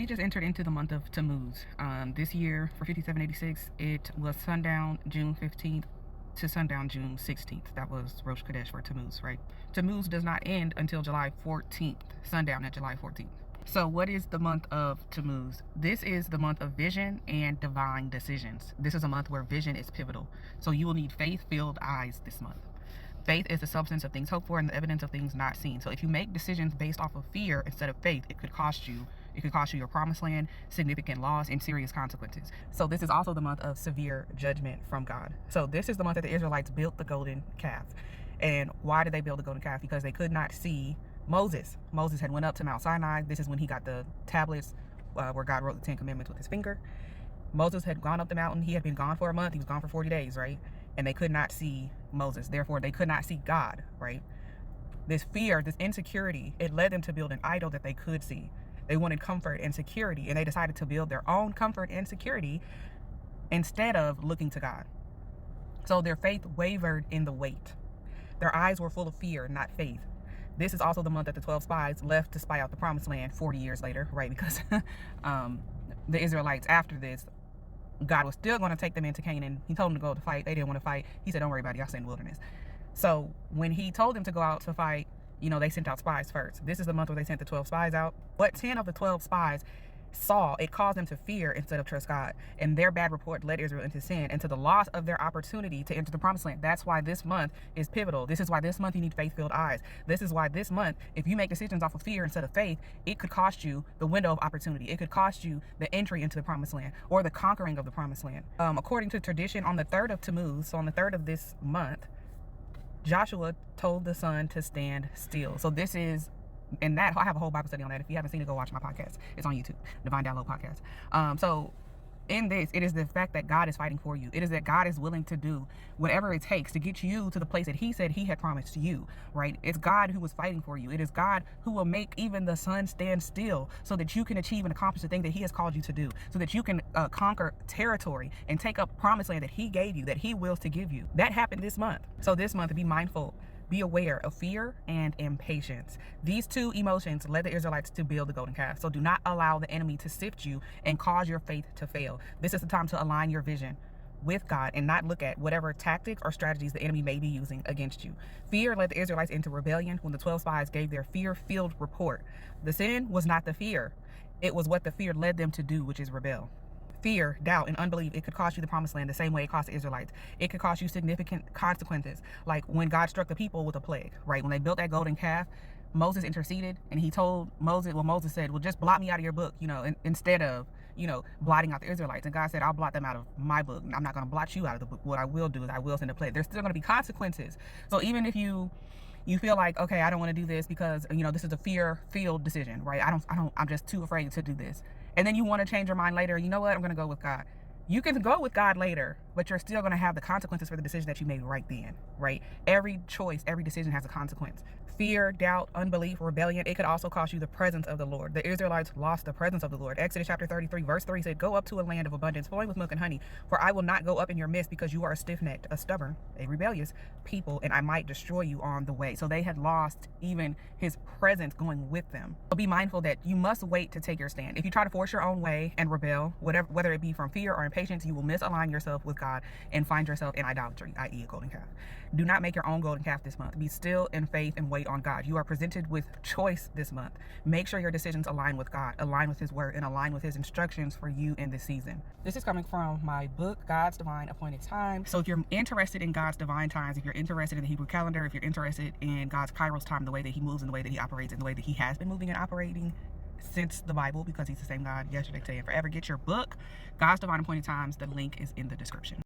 We just entered into the month of Tammuz. This year, for 5786, it was sundown June 15th to sundown June 16th. That was Rosh Chodesh for Tammuz, right? Tammuz does not end until July 14th, sundown at July 14th. So what is the month of Tammuz? This is the month of vision and divine decisions. This is a month where vision is pivotal. So you will need faith-filled eyes this month. Faith is the substance of things hoped for and the evidence of things not seen. So if you make decisions based off of fear instead of faith, it could cost you your promised land, significant loss, and serious consequences. So this is also the month of severe judgment from God. So this is the month that the Israelites built the golden calf. And why did they build the golden calf? Because they could not see Moses. Moses had went up to Mount Sinai. This is when he got the tablets where God wrote the 10 Commandments with his finger. Moses had gone up the mountain. He had been gone for a month. He was gone for 40 days, right? And they could not see Moses. Therefore, they could not see God, right? This fear, this insecurity, it led them to build an idol that they could see. They wanted comfort and security, and they decided to build their own comfort and security instead of looking to God. So their faith wavered in the wait. Their eyes were full of fear, not faith. This is also the month that the 12 spies left to spy out the promised land 40 years later, right? Because the Israelites, after this, God was still going to take them into Canaan. He told them to go to fight. They didn't want to fight. He said, don't worry about it. Y'all stay in the wilderness. So when he told them to go out to fight, they sent out spies first. This is the month where they sent the 12 spies out. What 10 of the 12 spies saw, it caused them to fear instead of trust God. And their bad report led Israel into sin and to the loss of their opportunity to enter the promised land. That's why this month is pivotal. This is why this month you need faith-filled eyes. This is why this month, if you make decisions off of fear instead of faith, it could cost you the window of opportunity. It could cost you the entry into the promised land or the conquering of the promised land. According to tradition, on the 3rd of Tammuz, so on the 3rd of this month, Joshua told the sun to stand still. So this is, and that I have a whole Bible study on that. If you haven't seen it, go watch my podcast. It's on YouTube, Divine Download Podcast. So in this, it is the fact that God is fighting for you. It is that God is willing to do whatever it takes to get you to the place that he said he had promised you, right? It's God who was fighting for you. It is God who will make even the sun stand still so that you can achieve and accomplish the thing that he has called you to do, so that you can conquer territory and take up promised land that he gave you, that he wills to give you. That happened this month. So this month, be mindful. Be aware of fear and impatience. These two emotions led the Israelites to build the golden calf. So do not allow the enemy to sift you and cause your faith to fail. This is the time to align your vision with God and not look at whatever tactics or strategies the enemy may be using against you. Fear led the Israelites into rebellion when the 12 spies gave their fear-filled report. The sin was not the fear. It was what the fear led them to do, which is rebel. Fear, doubt, and unbelief, it could cost you the promised land the same way it cost the Israelites. It could cost you significant consequences, like when God struck the people with a plague, right? When they built that golden calf, Moses interceded, and he told Moses, Moses said, well, just blot me out of your book, instead of, blotting out the Israelites. And God said, I'll blot them out of my book. I'm not going to blot you out of the book. What I will do is I will send a plague. There's still going to be consequences. So even if you feel like, okay, I don't want to do this because, this is a fear-filled decision, right? I'm just too afraid to do this. And then you want to change your mind later. You know what? I'm going to go with God. You can go with God later, but you're still going to have the consequences for the decision that you made right then, right? Every choice, every decision has a consequence. Fear, doubt, unbelief, rebellion, it could also cost you the presence of the Lord. The Israelites lost the presence of the Lord. Exodus chapter 33, verse 3 said, go up to a land of abundance, flowing with milk and honey, for I will not go up in your midst because you are a stiff-necked, a stubborn, a rebellious people, and I might destroy you on the way. So they had lost even his presence going with them. So be mindful that you must wait to take your stand. If you try to force your own way and rebel, whether it be from fear or impatience, you will misalign yourself with God and find yourself in idolatry, i.e. a golden calf. Do not make your own golden calf this month. Be still in faith and wait on God. You are presented with choice this month. Make sure your decisions align with God, align with his word, and align with his instructions for you in this season. This is coming from my book, God's Divine Appointed Time. So if you're interested in God's divine times, if you're interested in the Hebrew calendar, if you're interested in God's Kairos time, the way that he moves and the way that he operates and the way that he has been moving and operating since the Bible, because he's the same God yesterday, today, and forever, get your book, God's Divine Appointed Times. The link is in the description.